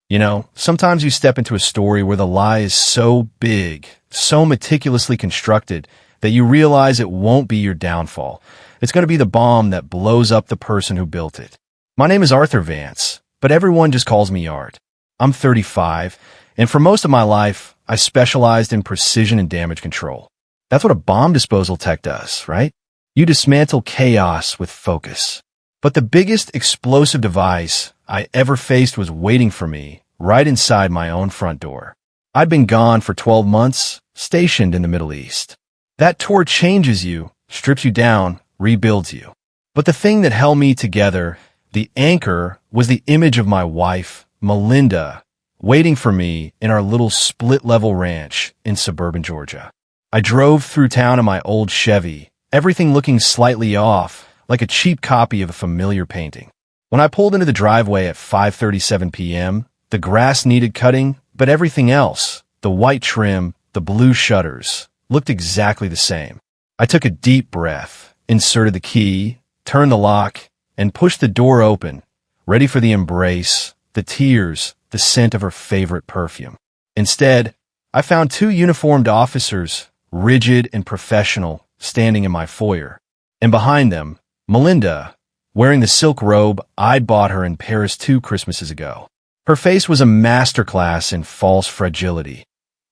Sometimes you step into a story where the lie is so big, so meticulously constructed, that you realize it won't be your downfall. It's going to be the bomb that blows up the person who built it. My name is Arthur Vance, but everyone just calls me Art. I'm 35, and for most of my life, I specialized in precision and damage control. That's what a bomb disposal tech does, right? You dismantle chaos with focus. But the biggest explosive device I ever faced was waiting for me right inside my own front door. I'd been gone for 12 months, stationed in the Middle East. That tour changes you, strips you down, rebuilds you. But the thing that held me together, the anchor, was the image of my wife, Melinda, waiting for me in our little split-level ranch in suburban Georgia. I drove through town in my old Chevy, everything looking slightly off, like a cheap copy of a familiar painting. When I pulled into the driveway at 5:37 p.m., the grass needed cutting, but everything else, the white trim, the blue shutters, looked exactly the same. I took a deep breath, inserted the key, turned the lock, and pushed the door open, ready for the embrace, the tears, the scent of her favorite perfume. Instead, I found two uniformed officers, rigid and professional, standing in my foyer. And behind them, Melinda, wearing the silk robe I'd bought her in Paris 2 Christmases ago. Her face was a masterclass in false fragility.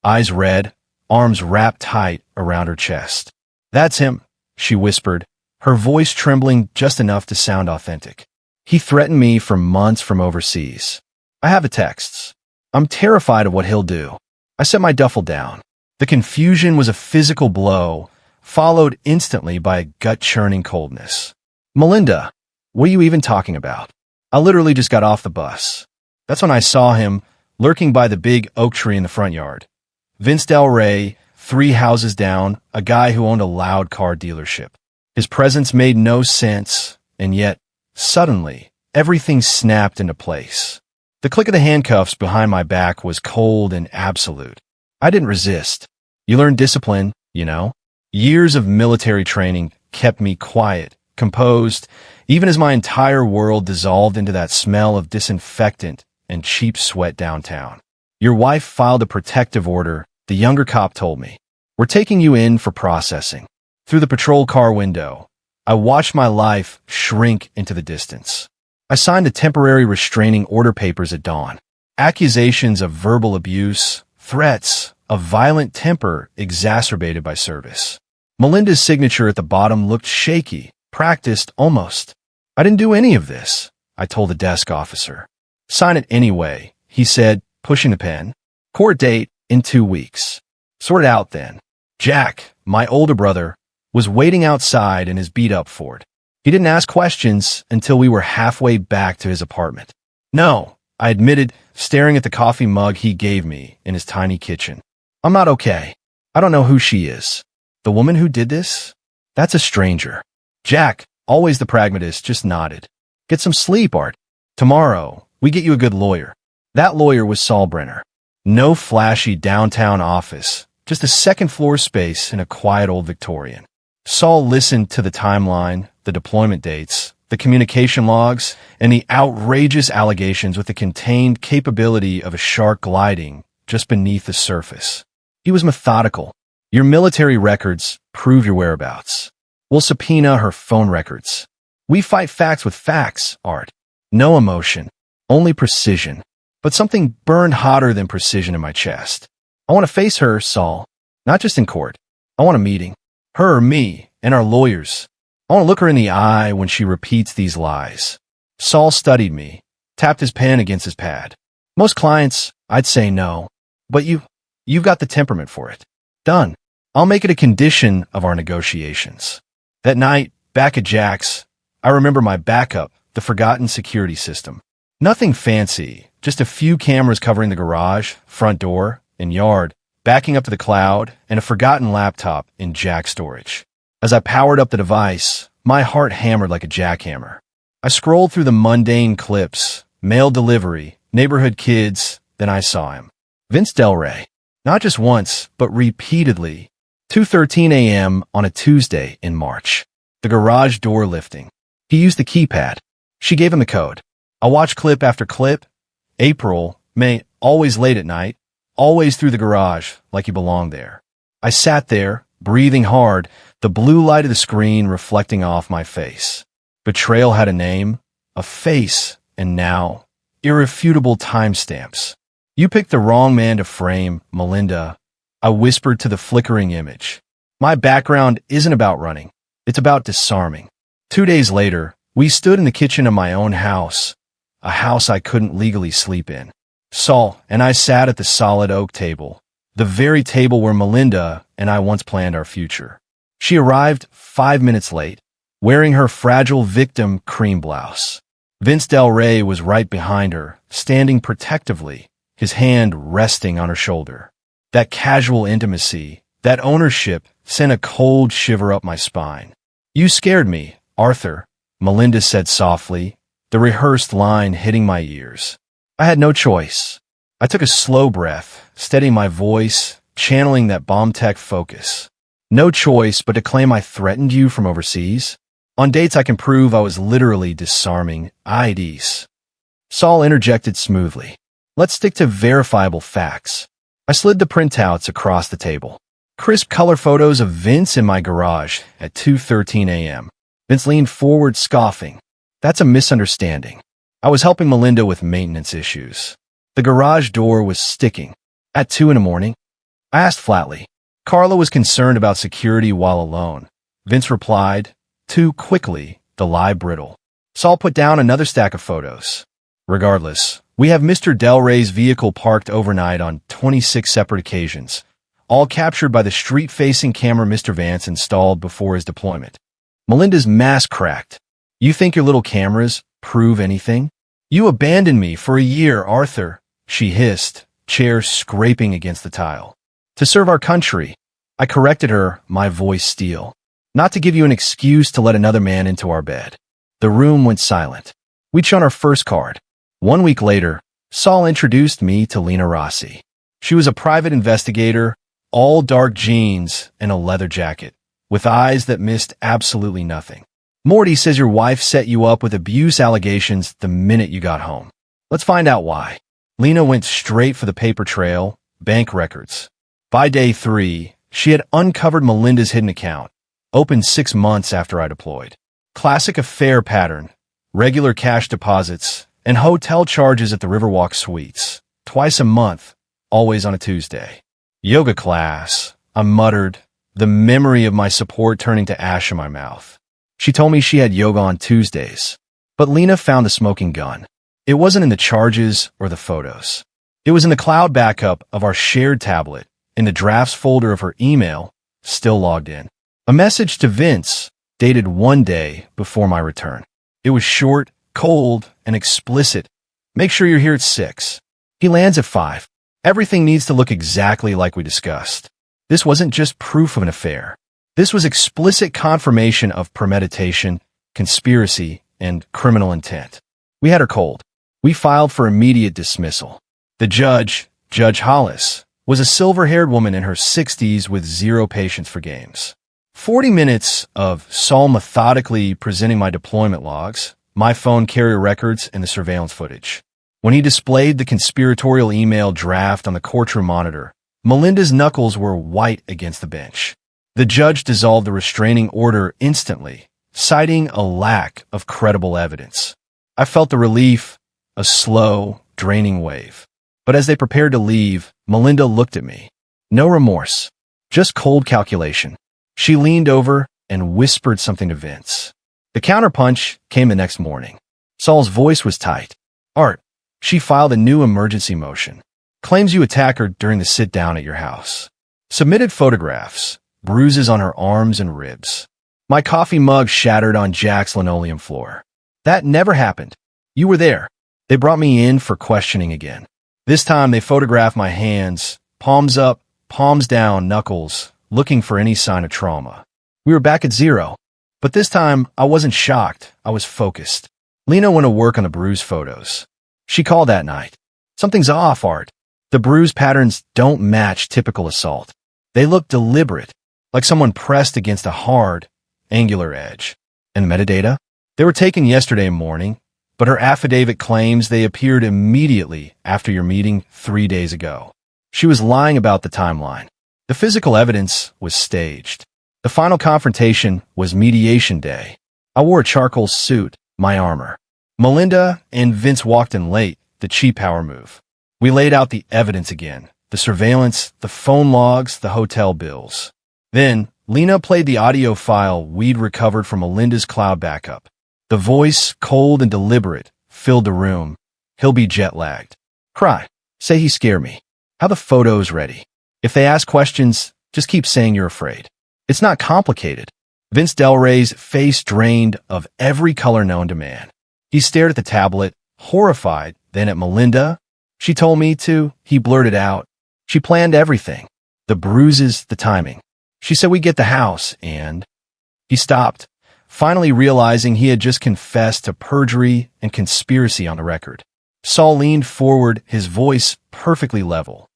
Eyes red, arms wrapped tight around her chest. "That's him," she whispered, her voice trembling just enough to sound authentic. "He threatened me for months from overseas. I have the texts. I'm terrified of what he'll do." I set my duffel down. The confusion was a physical blow, followed instantly by a gut-churning coldness. "Melinda, what are you even talking about? I literally just got off the bus." That's when I saw him, lurking by the big oak tree in the front yard. Vince Del Rey, 3 houses down, a guy who owned a loud car dealership. His presence made no sense, and yet, suddenly, everything snapped into place. The click of the handcuffs behind my back was cold and absolute. I didn't resist. You learn discipline, Years of military training kept me quiet, composed, even as my entire world dissolved into that smell of disinfectant and cheap sweat downtown. "Your wife filed a protective order," the younger cop told me. "We're taking you in for processing." Through the patrol car window, I watched my life shrink into the distance. I signed the temporary restraining order papers at dawn. Accusations of verbal abuse, threats, of violent temper exacerbated by service. Melinda's signature at the bottom looked shaky, practiced almost. "I didn't do any of this," I told the desk officer. "Sign it anyway," he said, pushing the pen. "Court date in 2 weeks. Sort it out then." Jack, my older brother, was waiting outside in his beat-up Ford. He didn't ask questions until we were halfway back to his apartment. "No," I admitted, staring at the coffee mug he gave me in his tiny kitchen. "I'm not okay. I don't know who she is. The woman who did this? That's a stranger." Jack, always the pragmatist, just nodded. "Get some sleep, Art. Tomorrow, we get you a good lawyer." That lawyer was Saul Brenner. No flashy downtown office, just a second-floor space in a quiet old Victorian. Saul listened to the timeline, the deployment dates, the communication logs, and the outrageous allegations with the contained capability of a shark gliding just beneath the surface. He was methodical. "Your military records prove your whereabouts. We'll subpoena her phone records. We fight facts with facts, Art. No emotion, only precision." But something burned hotter than precision in my chest. "I want to face her, Saul. Not just in court. I want a meeting. Her, me, and our lawyers. I want to look her in the eye when she repeats these lies." Saul studied me, tapped his pen against his pad. "Most clients, I'd say no. But you've got the temperament for it. Done. I'll make it a condition of our negotiations." That night, back at Jack's, I remember my backup, the forgotten security system. Nothing fancy, just a few cameras covering the garage, front door, and yard, backing up to the cloud, and a forgotten laptop in Jack storage. As I powered up the device, my heart hammered like a jackhammer. I scrolled through the mundane clips, mail delivery, neighborhood kids, then I saw him. Vince Del Rey. Not just once, but repeatedly. 2:13 a.m. on a Tuesday in March. The garage door lifting. He used the keypad. She gave him the code. I watched clip after clip. April, May, always late at night, always through the garage, like you belong there. I sat there, breathing hard, the blue light of the screen reflecting off my face. Betrayal had a name, a face, and now, irrefutable timestamps. You picked the wrong man to frame, Melinda, I whispered to the flickering image. My background isn't about running. It's about disarming. 2 days later, we stood in the kitchen of my own house, a house I couldn't legally sleep in. Saul and I sat at the solid oak table, the very table where Melinda and I once planned our future. She arrived 5 minutes late, wearing her fragile victim cream blouse. Vince Del Rey was right behind her, standing protectively, his hand resting on her shoulder. That casual intimacy, that ownership, sent a cold shiver up my spine. You scared me, Arthur, Melinda said softly, the rehearsed line hitting my ears. I had no choice. I took a slow breath, steadying my voice, channeling that bomb tech focus. No choice but to claim I threatened you from overseas. On dates I can prove I was literally disarming IDs. Saul interjected smoothly. Let's stick to verifiable facts. I slid the printouts across the table. Crisp color photos of Vince in my garage at 2:13 a.m. Vince leaned forward, scoffing. That's a misunderstanding. I was helping Melinda with maintenance issues. The garage door was sticking. At 2 in the morning, I asked flatly. Carla was concerned about security while alone. Vince replied, too quickly, the lie brittle. Saul put down another stack of photos. Regardless, we have Mr. Del Rey's vehicle parked overnight on 26 separate occasions, all captured by the street-facing camera Mr. Vance installed before his deployment. Melinda's mask cracked. You think your little cameras prove anything? You abandoned me for a year, Arthur, she hissed, chair scraping against the tile. To serve our country, I corrected her, my voice steel. Not to give you an excuse to let another man into our bed. The room went silent. We'd shown our first card. 1 week later, Saul introduced me to Lena Rossi. She was a private investigator, all dark jeans and a leather jacket, with eyes that missed absolutely nothing. Morty says your wife set you up with abuse allegations the minute you got home. Let's find out why. Lena went straight for the paper trail, bank records. By day 3, she had uncovered Melinda's hidden account, opened 6 months after I deployed. Classic affair pattern, regular cash deposits, and hotel charges at the Riverwalk Suites, twice a month, always on a Tuesday. Yoga class, I muttered, the memory of my support turning to ash in my mouth. She told me she had yoga on Tuesdays, but Lena found the smoking gun. It wasn't in the charges or the photos. It was in the cloud backup of our shared tablet, in the drafts folder of her email, still logged in. A message to Vince, dated 1 day before my return. It was short, cold, and explicit. Make sure you're here at 6. He lands at 5. Everything needs to look exactly like we discussed. This wasn't just proof of an affair. This was explicit confirmation of premeditation, conspiracy, and criminal intent. We had her cold. We filed for immediate dismissal. The judge, Judge Hollis, was a silver-haired woman in her 60s with zero patience for games. 40 minutes of Saul methodically presenting my deployment logs, my phone carrier records, and the surveillance footage. When he displayed the conspiratorial email draft on the courtroom monitor, Melinda's knuckles were white against the bench. The judge dissolved the restraining order instantly, citing a lack of credible evidence. I felt the relief, a slow, draining wave. But as they prepared to leave, Melinda looked at me. No remorse, just cold calculation. She leaned over and whispered something to Vince. The counterpunch came the next morning. Saul's voice was tight. Art, she filed a new emergency motion. Claims you attacked her during the sit-down at your house. Submitted photographs, bruises on her arms and ribs. My coffee mug shattered on Jack's linoleum floor. That never happened. You were there. They brought me in for questioning again. This time they photographed my hands, palms up, palms down, knuckles, looking for any sign of trauma. We were back at 0. But this time, I wasn't shocked. I was focused. Lena went to work on the bruise photos. She called that night. Something's off, Art. The bruise patterns don't match typical assault. They look deliberate, like someone pressed against a hard, angular edge. And the metadata? They were taken yesterday morning, but her affidavit claims they appeared immediately after your meeting 3 days ago. She was lying about the timeline. The physical evidence was staged. The final confrontation was mediation day. I wore a charcoal suit, my armor. Melinda and Vince walked in late, the cheap power move. We laid out the evidence again, the surveillance, the phone logs, the hotel bills. Then, Lena played the audio file we'd recovered from Melinda's cloud backup. The voice, cold and deliberate, filled the room. He'll be jet-lagged. Cry. Say he scared me. How the photos ready. If they ask questions, just keep saying you're afraid. It's not complicated. Vince Del Rey's face drained of every color known to man. He stared at the tablet, horrified, then at Melinda. She told me to, he blurted out. She planned everything. The bruises, the timing. She said we get the house, and... He stopped, finally realizing he had just confessed to perjury and conspiracy on the record. Saul leaned forward, his voice perfectly level.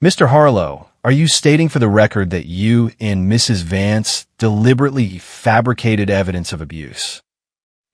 Mr. Harlow, are you stating for the record that you and Mrs. Vance deliberately fabricated evidence of abuse?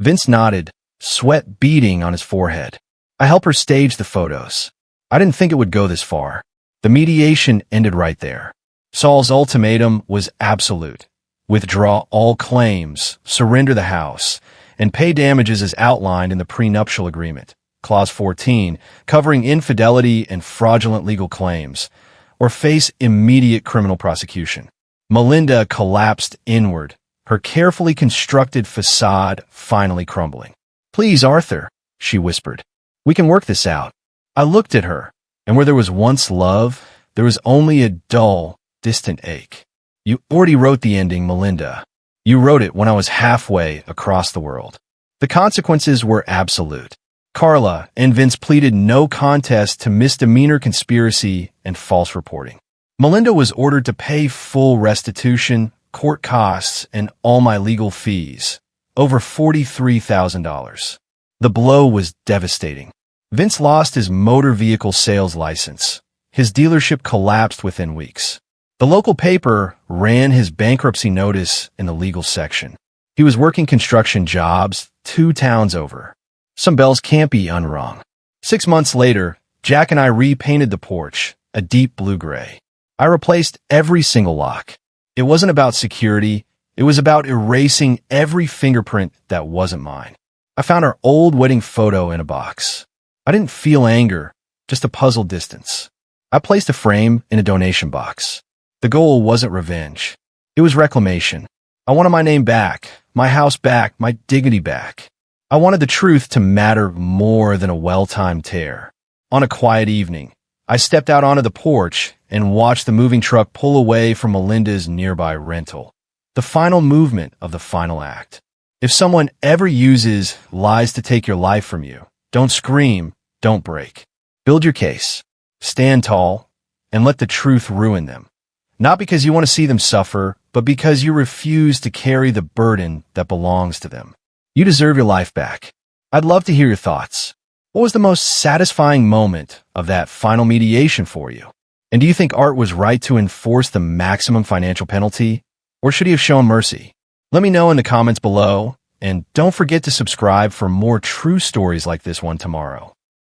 Vince nodded, sweat beading on his forehead. I helped her stage the photos. I didn't think it would go this far. The mediation ended right there. Saul's ultimatum was absolute. Withdraw all claims, surrender the house, and pay damages as outlined in the prenuptial agreement, Clause 14, covering infidelity and fraudulent legal claims, or face immediate criminal prosecution. Melinda collapsed inward, her carefully constructed facade finally crumbling. Please, Arthur, she whispered. We can work this out. I looked at her, and where there was once love, there was only a dull, distant ache. You already wrote the ending, Melinda. You wrote it when I was halfway across the world. The consequences were absolute. Carla and Vince pleaded no contest to misdemeanor conspiracy and false reporting. Melinda was ordered to pay full restitution, court costs, and all my legal fees, over $43,000. The blow was devastating. Vince lost his motor vehicle sales license. His dealership collapsed within weeks. The local paper ran his bankruptcy notice in the legal section. He was working construction jobs 2 towns over. Some bells can't be unrung. 6 months later, Jack and I repainted the porch, a deep blue-gray. I replaced every single lock. It wasn't about security. It was about erasing every fingerprint that wasn't mine. I found our old wedding photo in a box. I didn't feel anger, just a puzzled distance. I placed a frame in a donation box. The goal wasn't revenge. It was reclamation. I wanted my name back, my house back, my dignity back. I wanted the truth to matter more than a well-timed tear. On a quiet evening, I stepped out onto the porch and watched the moving truck pull away from Melinda's nearby rental. The final movement of the final act. If someone ever uses lies to take your life from you, don't scream, don't break. Build your case. Stand tall, and let the truth ruin them. Not because you want to see them suffer, but because you refuse to carry the burden that belongs to them. You deserve your life back. I'd love to hear your thoughts. What was the most satisfying moment of that final mediation for you? And do you think Art was right to enforce the maximum financial penalty, or should he have shown mercy? Let me know in the comments below, and don't forget to subscribe for more true stories like this one tomorrow.